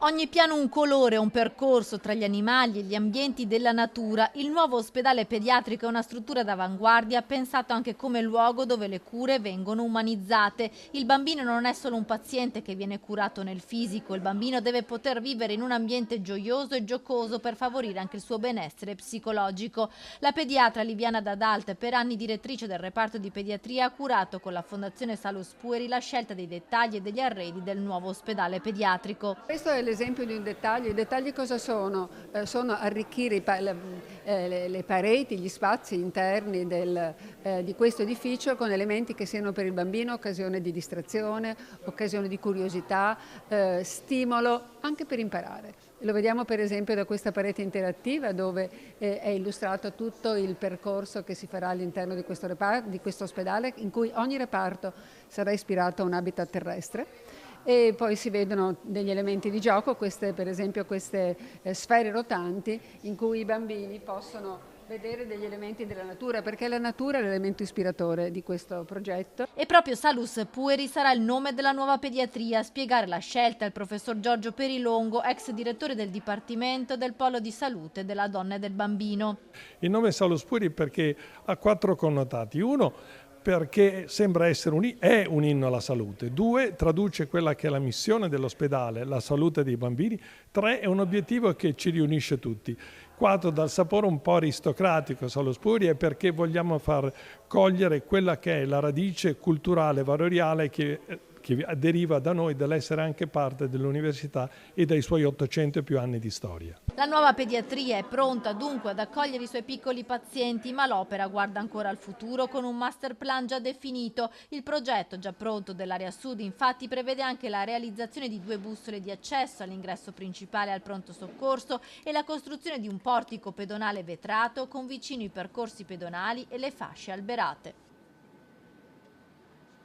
Ogni piano un colore, un percorso tra gli animali e gli ambienti della natura. Il nuovo ospedale pediatrico è una struttura d'avanguardia pensato anche come luogo dove le cure vengono umanizzate. Il bambino non è solo un paziente che viene curato nel fisico, il bambino deve poter vivere in un ambiente gioioso e giocoso per favorire anche il suo benessere psicologico. La pediatra Liviana D'Adalt, per anni direttrice del reparto di pediatria, ha curato con la Fondazione Salus Pueri la scelta dei dettagli e degli arredi del nuovo ospedale pediatrico. Questo è l'esempio di un dettaglio. I dettagli cosa sono? Sono arricchire le pareti, gli spazi interni di questo edificio con elementi che siano per il bambino occasione di distrazione, occasione di curiosità, stimolo anche per imparare. Lo vediamo per esempio da questa parete interattiva dove è illustrato tutto il percorso che si farà all'interno di questo ospedale, in cui ogni reparto sarà ispirato a un habitat terrestre. E poi si vedono degli elementi di gioco, per esempio queste sfere rotanti in cui i bambini possono vedere degli elementi della natura, perché la natura è l'elemento ispiratore di questo progetto. E proprio Salus Pueri sarà il nome della nuova pediatria. A spiegare la scelta è il professor Giorgio Perilongo, ex direttore del Dipartimento del Polo di Salute della Donna e del Bambino. Il nome Salus Pueri perché ha 4 connotati. Uno, perché sembra essere è un inno alla salute. 2, traduce quella che è la missione dell'ospedale, la salute dei bambini. 3, è un obiettivo che ci riunisce tutti. 4, dal sapore un po' aristocratico Salus Pueri, è perché vogliamo far cogliere quella che è la radice culturale valoriale che deriva da noi dall'essere anche parte dell'università e dai suoi 800 e più anni di storia. La nuova pediatria è pronta dunque ad accogliere i suoi piccoli pazienti, ma l'opera guarda ancora al futuro con un master plan già definito. Il progetto già pronto dell'area sud infatti prevede anche la realizzazione di 2 bussole di accesso all'ingresso principale al pronto soccorso e la costruzione di un portico pedonale vetrato con vicino i percorsi pedonali e le fasce alberate.